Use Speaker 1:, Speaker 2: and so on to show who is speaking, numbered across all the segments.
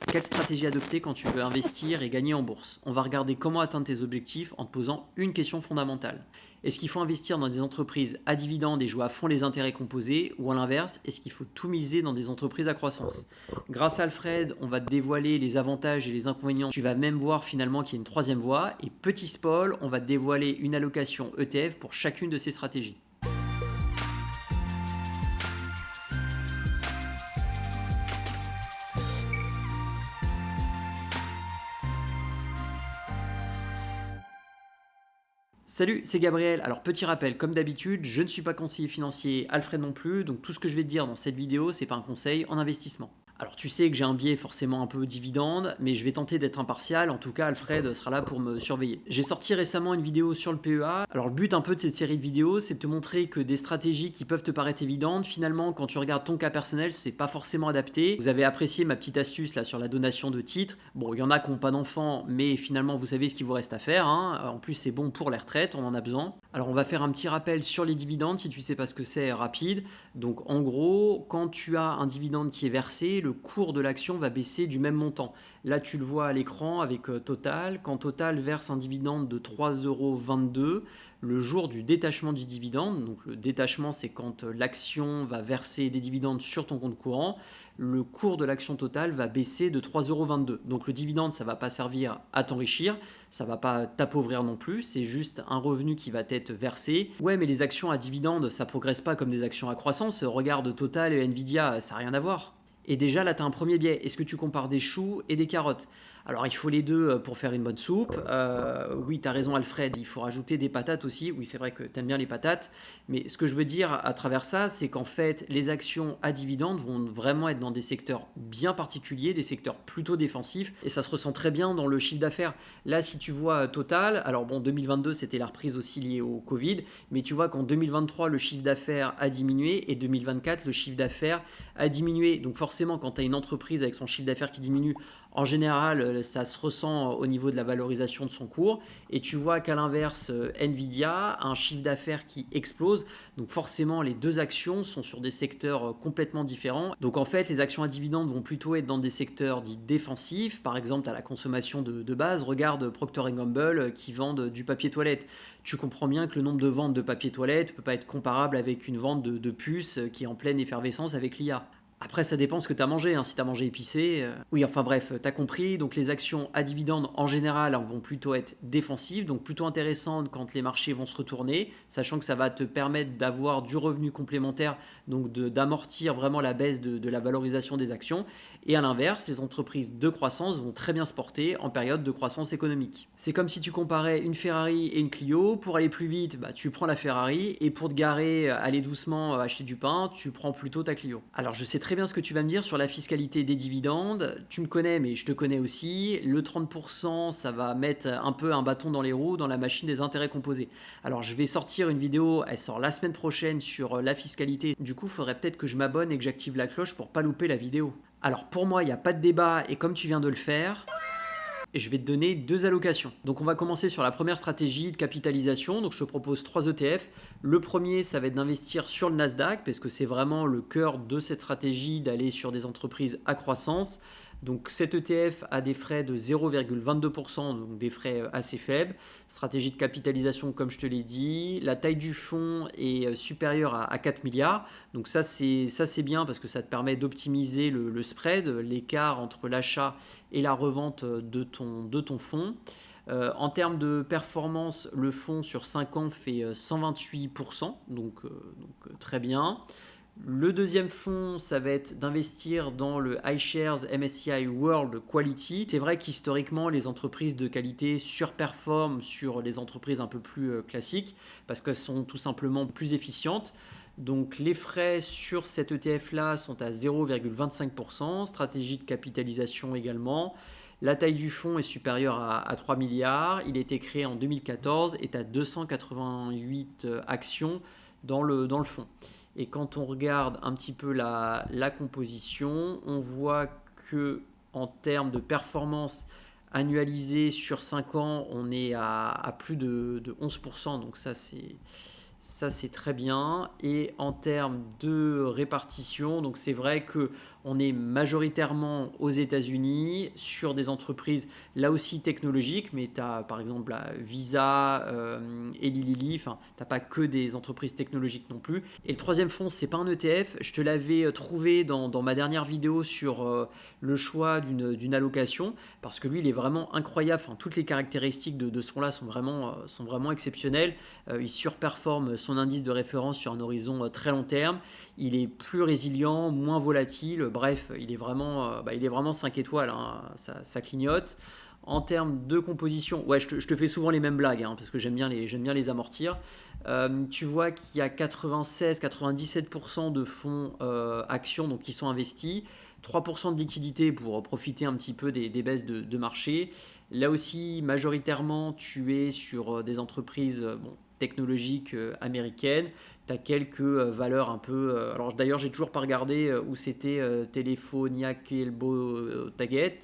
Speaker 1: Quelle stratégie adopter quand tu veux investir et gagner en bourse? On va regarder comment atteindre tes objectifs en te posant une question fondamentale. Est-ce qu'il faut investir dans des entreprises à dividendes et jouer à fond les intérêts composés ou à l'inverse, est-ce qu'il faut tout miser dans des entreprises à croissance? Grâce à Alfred, on va te dévoiler les avantages et les inconvénients. Tu vas même voir finalement qu'il y a une troisième voie et petit spoil, on va te dévoiler une allocation ETF pour chacune de ces stratégies. Salut, c'est Gabriel. Alors petit rappel, comme d'habitude, je ne suis pas conseiller financier, Alfred non plus, donc tout ce que je vais te dire dans cette vidéo, c'est pas un conseil en investissement. Alors tu sais que j'ai un biais forcément un peu dividende, mais je vais tenter d'être impartial, en tout cas Alfred sera là pour me surveiller. J'ai sorti récemment une vidéo sur le PEA, alors le but un peu de cette série de vidéos, c'est de te montrer que des stratégies qui peuvent te paraître évidentes, finalement quand tu regardes ton cas personnel, c'est pas forcément adapté. Vous avez apprécié ma petite astuce là sur la donation de titres, bon il y en a qui n'ont pas d'enfants, mais finalement vous savez ce qu'il vous reste à faire, hein. En plus c'est bon pour les retraites, on en a besoin. Alors on va faire un petit rappel sur les dividendes, si tu sais pas ce que c'est, rapide. Donc en gros, quand tu as un dividende qui est versé, le cours de l'action va baisser du même montant. Là, tu le vois à l'écran avec Total. Quand Total verse un dividende de 3,22 € le jour du détachement du dividende, donc le détachement, c'est quand l'action va verser des dividendes sur ton compte courant, le cours de l'action Total va baisser de 3,22 €. Donc le dividende, ça ne va pas servir à t'enrichir, ça ne va pas t'appauvrir non plus, c'est juste un revenu qui va être versé. Ouais, mais les actions à dividende, ça ne progresse pas comme des actions à croissance. Regarde Total et Nvidia, ça n'a rien à voir. Et déjà, là, tu as un premier biais. Est-ce que tu compares des choux et des carottes? Alors, il faut les deux pour faire une bonne soupe. Oui, tu as raison, Alfred, il faut rajouter des patates aussi. Oui, c'est vrai que tu aimes bien les patates. Mais ce que je veux dire à travers ça, c'est qu'en fait, les actions à dividendes vont vraiment être dans des secteurs bien particuliers, des secteurs plutôt défensifs. Et ça se ressent très bien dans le chiffre d'affaires. Là, si tu vois Total, alors bon, 2022, c'était la reprise aussi liée au Covid. Mais tu vois qu'en 2023, le chiffre d'affaires a diminué et 2024, le chiffre d'affaires a diminué. Donc forcément, quand tu as une entreprise avec son chiffre d'affaires qui diminue, en général, ça se ressent au niveau de la valorisation de son cours. Et tu vois qu'à l'inverse, Nvidia a un chiffre d'affaires qui explose. Donc forcément, les deux actions sont sur des secteurs complètement différents. Donc en fait, les actions à dividendes vont plutôt être dans des secteurs dits défensifs. Par exemple, tu as la consommation de base. Regarde Procter Gamble qui vendent du papier toilette. Tu comprends bien que le nombre de ventes de papier toilette ne peut pas être comparable avec une vente de puces qui est en pleine effervescence avec l'IA. Après, ça dépend ce que tu as mangé, hein. Si tu as mangé épicé. Oui, enfin bref, tu as compris. Donc les actions à dividendes en général vont plutôt être défensives, donc plutôt intéressantes quand les marchés vont se retourner, sachant que ça va te permettre d'avoir du revenu complémentaire, donc d'amortir vraiment la baisse de la valorisation des actions. Et à l'inverse, les entreprises de croissance vont très bien se porter en période de croissance économique. C'est comme si tu comparais une Ferrari et une Clio. Pour aller plus vite, tu prends la Ferrari, et pour te garer, aller doucement, acheter du pain, tu prends plutôt ta Clio. Alors je sais très bien ce que tu vas me dire sur la fiscalité des dividendes. Tu me connais, mais je te connais aussi. Le 30%, ça va mettre un peu un bâton dans les roues dans la machine des intérêts composés. Alors je vais sortir une vidéo, elle sort la semaine prochaine sur la fiscalité. Du coup, il faudrait peut-être que je m'abonne et que j'active la cloche pour pas louper la vidéo. Alors pour moi, il n'y a pas de débat, et comme tu viens de le faire, et je vais te donner deux allocations. Donc on va commencer sur la première stratégie de capitalisation. Donc je te propose 3 ETF. Le premier, ça va être d'investir sur le Nasdaq, parce que c'est vraiment le cœur de cette stratégie d'aller sur des entreprises à croissance. Donc cet ETF a des frais de 0,22%, donc des frais assez faibles. Stratégie de capitalisation, comme je te l'ai dit. La taille du fonds est supérieure à 4 milliards. Donc ça c'est bien parce que ça te permet d'optimiser le spread, l'écart entre l'achat et la revente de ton fonds. En termes de performance, le fonds sur 5 ans fait 128%, donc très bien. Le deuxième fonds, ça va être d'investir dans le iShares MSCI World Quality. C'est vrai qu'historiquement, les entreprises de qualité surperforment sur les entreprises un peu plus classiques parce qu'elles sont tout simplement plus efficientes. Donc les frais sur cet ETF-là sont à 0,25%, stratégie de capitalisation également. La taille du fonds est supérieure à 3 milliards. Il a été créé en 2014 et tu as 288 actions dans le fonds. Et quand on regarde un petit peu la composition, on voit que en termes de performance annualisée sur 5 ans, on est à plus de 11%. Donc ça c'est très bien. Et en termes de répartition, donc c'est vrai que On est majoritairement aux États-Unis sur des entreprises là aussi technologiques, mais tu as par exemple la Visa, Eli Lilly, enfin, tu n'as pas que des entreprises technologiques non plus. Et le troisième fonds, c'est pas un ETF, je te l'avais trouvé dans ma dernière vidéo sur le choix d'une allocation, parce que lui, il est vraiment incroyable, enfin, toutes les caractéristiques de ce fonds-là sont vraiment exceptionnelles. Il surperforme son indice de référence sur un horizon très long terme, il est plus résilient, moins volatile, bref, il est vraiment 5 étoiles, hein, ça clignote. En termes de composition, ouais, je te fais souvent les mêmes blagues, hein, parce que j'aime bien les amortir. Tu vois qu'il y a 96-97% de fonds actions donc, qui sont investis, 3% de liquidité pour profiter un petit peu des baisses de marché. Là aussi, majoritairement, tu es sur des entreprises technologiques américaines. Tu as quelques valeurs un peu. Alors d'ailleurs, j'ai toujours pas regardé où c'était Telefonia, Kelbo, Taget.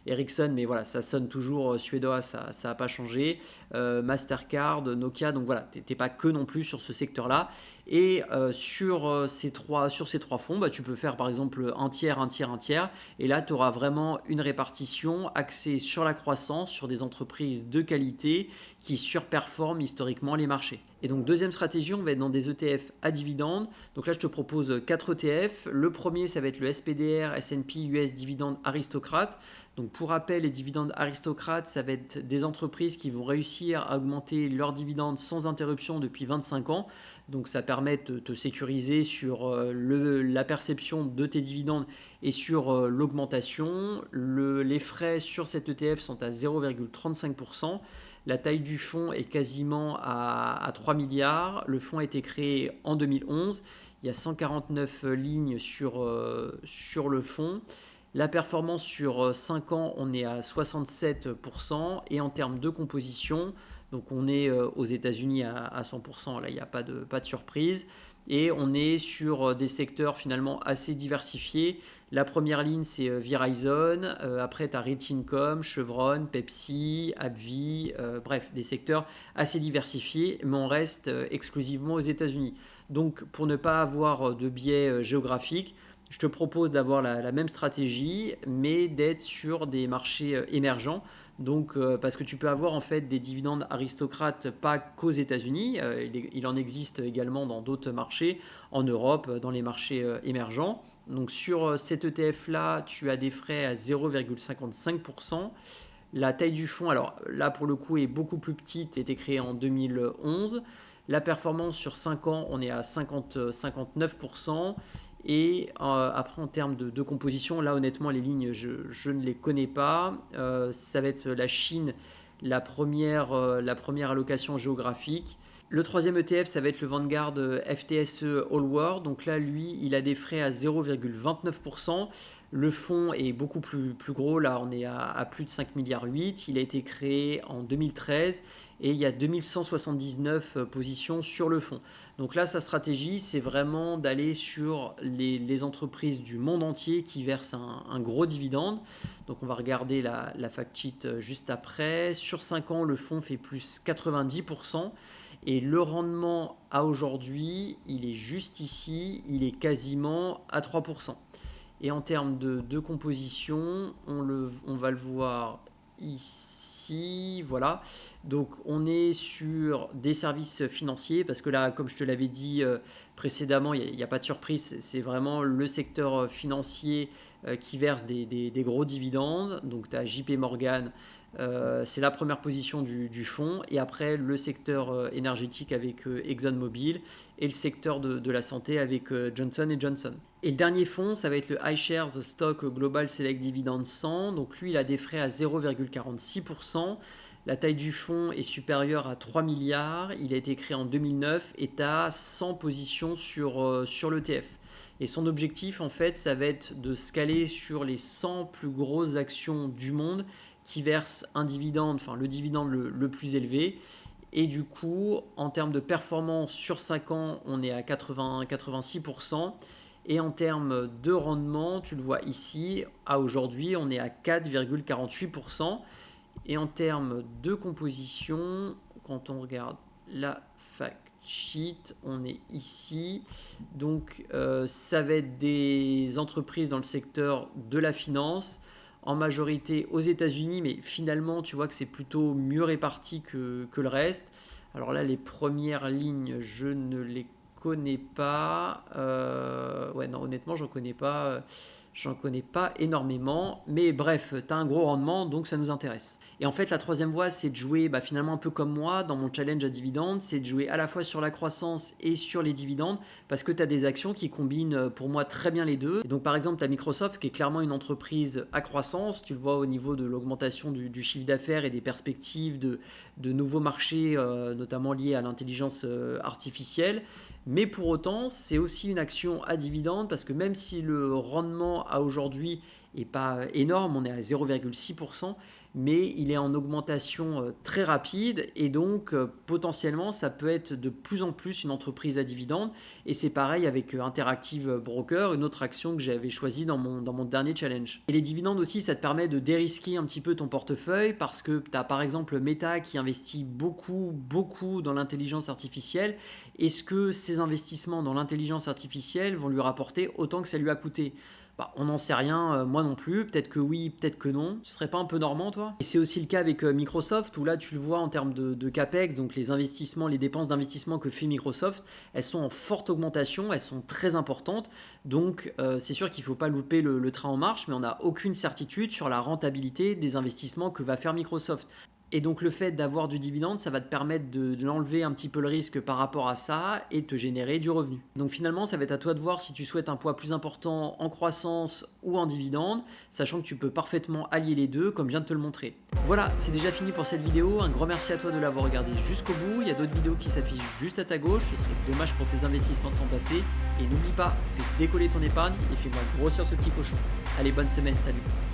Speaker 1: Ericsson, mais voilà, ça sonne toujours suédois, ça n'a pas changé. Mastercard, Nokia, donc voilà, tu n'es pas que non plus sur ce secteur-là. Et sur ces trois fonds, bah, tu peux faire par exemple un tiers, un tiers, un tiers. Et là, tu auras vraiment une répartition axée sur la croissance, sur des entreprises de qualité qui surperforment historiquement les marchés. Et donc deuxième stratégie, on va être dans des ETF à dividendes. Donc là, je te propose 4 ETF. Le premier, ça va être le SPDR S&P US Dividend Aristocrate. Donc pour rappel, les dividendes aristocrates, ça va être des entreprises qui vont réussir à augmenter leurs dividendes sans interruption depuis 25 ans. Donc ça permet de te sécuriser sur la perception de tes dividendes et sur l'augmentation. Les frais sur cet ETF sont à 0,35%. La taille du fonds est quasiment à 3 milliards. Le fonds a été créé en 2011. Il y a 149 lignes sur le fonds. La performance sur 5 ans, on est à 67%. Et en termes de composition, donc on est aux États-Unis à 100%, là il n'y a pas de surprise. Et on est sur des secteurs finalement assez diversifiés. La première ligne, c'est Verizon. Après, tu as Rich Income, Chevron, Pepsi, AbbVie. Bref, des secteurs assez diversifiés, mais on reste exclusivement aux États-Unis. Donc, pour ne pas avoir de biais géographique, je te propose d'avoir la même stratégie, mais d'être sur des marchés émergents. Donc, parce que tu peux avoir en fait des dividendes aristocrates pas qu'aux États-Unis, il en existe également dans d'autres marchés, en Europe, dans les marchés émergents. Donc, sur cet ETF-là, tu as des frais à 0,55%. La taille du fonds, alors là pour le coup, est beaucoup plus petite, a été créé en 2011. La performance sur 5 ans, on est à 59%. Et après, en termes de composition, là honnêtement, les lignes, je ne les connais pas. Ça va être la Chine, la première allocation géographique. Le troisième ETF, ça va être le Vanguard FTSE All World. Donc là, lui, il a des frais à 0,29%. Le fonds est beaucoup plus gros. Là, on est à plus de 5 milliards 8. Il a été créé en 2013 et il y a 2179 positions sur le fonds. Donc là, sa stratégie, c'est vraiment d'aller sur les entreprises du monde entier qui versent un gros dividende. Donc on va regarder la fact sheet juste après. Sur 5 ans, le fonds fait plus 90%. Et le rendement à aujourd'hui, il est juste ici, il est quasiment à 3%. Et en termes de composition, on va le voir ici, voilà. Donc on est sur des services financiers, parce que là, comme je te l'avais dit précédemment, il n'y a pas de surprise, c'est vraiment le secteur financier qui verse des gros dividendes. Donc tu as JP Morgan, c'est la première position du fonds, et après le secteur énergétique avec ExxonMobil et le secteur de la santé avec Johnson Johnson. Et le dernier fonds, ça va être le iShares Stock Global Select Dividend 100. Donc lui, il a des frais à 0,46%. La taille du fonds est supérieure à 3 milliards. Il a été créé en 2009 et tu as 100 positions sur l'ETF. Et son objectif, en fait, ça va être de se caler sur les 100 plus grosses actions du monde qui versent un dividende, enfin le dividende le plus élevé. Et du coup, en termes de performance sur 5 ans, on est à 86%. Et en termes de rendement, tu le vois ici, à aujourd'hui, on est à 4,48%. Et en termes de composition, quand on regarde la fact sheet, on est ici. Donc ça va être des entreprises dans le secteur de la finance, en majorité aux États-Unis, mais finalement tu vois que c'est plutôt mieux réparti que le reste. Alors là, les premières lignes, je ne les connais pas. Ouais, non, honnêtement, j'en connais pas énormément, mais bref, tu as un gros rendement, donc ça nous intéresse. Et en fait, la troisième voie, c'est de jouer finalement un peu comme moi dans mon challenge à dividendes, c'est de jouer à la fois sur la croissance et sur les dividendes, parce que tu as des actions qui combinent pour moi très bien les deux. Et donc par exemple, tu as Microsoft qui est clairement une entreprise à croissance, tu le vois au niveau de l'augmentation du chiffre d'affaires et des perspectives de nouveaux marchés, notamment liés à l'intelligence artificielle. Mais pour autant, c'est aussi une action à dividende parce que même si le rendement à aujourd'hui n'est pas énorme, on est à 0,6%, mais il est en augmentation très rapide et donc potentiellement ça peut être de plus en plus une entreprise à dividende. Et c'est pareil avec Interactive Broker, une autre action que j'avais choisie dans mon dernier challenge. Et les dividendes aussi, ça te permet de dérisquer un petit peu ton portefeuille parce que tu as par exemple Meta qui investit beaucoup dans l'intelligence artificielle. Est-ce que ces investissements dans l'intelligence artificielle vont lui rapporter autant que ça lui a coûté ? On n'en sait rien, moi non plus, peut-être que oui, peut-être que non. Ce serait pas un peu normand, toi? Et c'est aussi le cas avec Microsoft, où là tu le vois en termes de CAPEX, donc les investissements, les dépenses d'investissement que fait Microsoft, elles sont en forte augmentation, elles sont très importantes, donc c'est sûr qu'il ne faut pas louper le train en marche, mais on n'a aucune certitude sur la rentabilité des investissements que va faire Microsoft. Et donc le fait d'avoir du dividende, ça va te permettre de l'enlever un petit peu le risque par rapport à ça et te générer du revenu. Donc finalement, ça va être à toi de voir si tu souhaites un poids plus important en croissance ou en dividende, sachant que tu peux parfaitement allier les deux comme je viens de te le montrer. Voilà, c'est déjà fini pour cette vidéo. Un grand merci à toi de l'avoir regardé jusqu'au bout. Il y a d'autres vidéos qui s'affichent juste à ta gauche. Ce serait dommage pour tes investissements de s'en passer. Et n'oublie pas, fais décoller ton épargne et fais-moi grossir ce petit cochon. Allez, bonne semaine, salut!